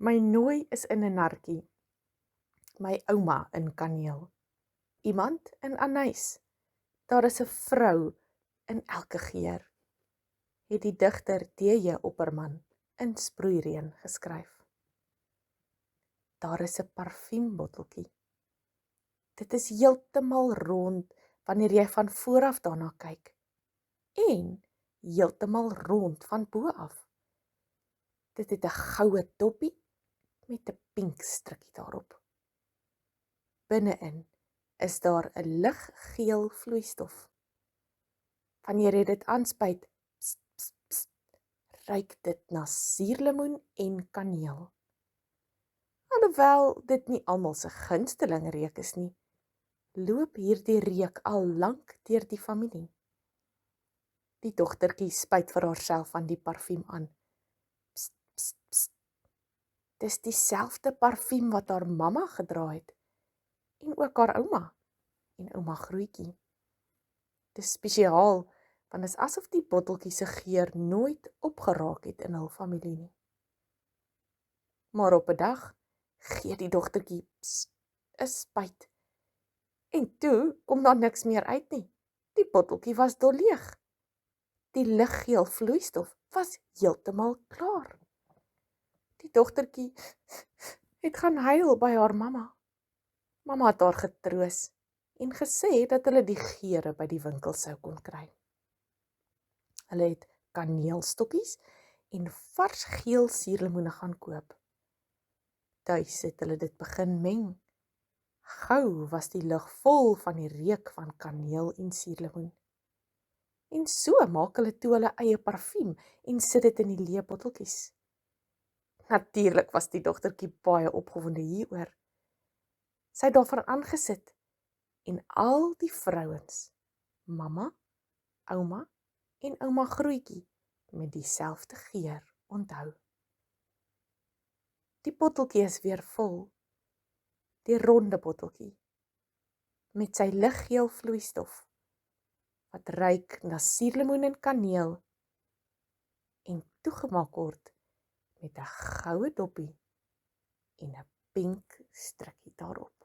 My nooi is in 'n narkie, my ouma in kaneel, iemand in anys, daar is 'n vrou in elke geur, het die digter D.J. Opperman in Sproeireën geskryf. Daar is 'n parfuumbotteltjie. Dit is heeltemal rond wanneer jy van voor af daarna kyk, en heeltemal rond van bo af. Dit het 'n goue toppie met 'n pink strikkie daarop. Binne-in is daar 'n liggeel vloeistof. Wanneer jy dit aanspuit, pst, pst, pst, ruik dit na suurlemoen en kaneel. Alhoewel dit nie almal se gunsteling reuk is nie, loop hierdie reuk al lank deur die familie. Die dogtertjie spuit vir haarself van die parfuum aan. Pst, pst, pst. Dis dieselfde parfuum wat haar mamma gedra het, en ook haar ouma en ouma Grootjie. Dis spesiaal, want is asof die botteltjie se geur nooit opgeraak het in hul familie nie. Maar op 'n dag gee die dogtertjie 'n spuit, en toe kom daar niks meer uit nie. Die botteltjie was dolleeg. Die liggeel vloeistof was heeltemal klaar. Die dogtertjie het gaan huil by haar mamma. Mamma het haar getroos en gesê dat hulle die geure by die winkel sou kon kry. Hulle het kaneelstokkies en vars geel suurlemoene gaan koop. Tuis het hulle dit begin meng. Gou was die lug vol van die reuk van kaneel en suurlemoen. En so maak hulle toe hulle eie parfuum en sit dit in die leë botteltjies. Natuurlik was die dogtertjie baie opgewonde hieroor. Sy het daarvan aangesit en al die vrouens, mamma, ouma en ouma Grootjie, met dieselfde geur onthou. Die botteltjie is weer vol, die ronde botteltjie, met sy liggeel vloeistof, wat ruik na suurlemoen en kaneel, en toegemaak word met 'n goue doppie en 'n pink strikkie daarop.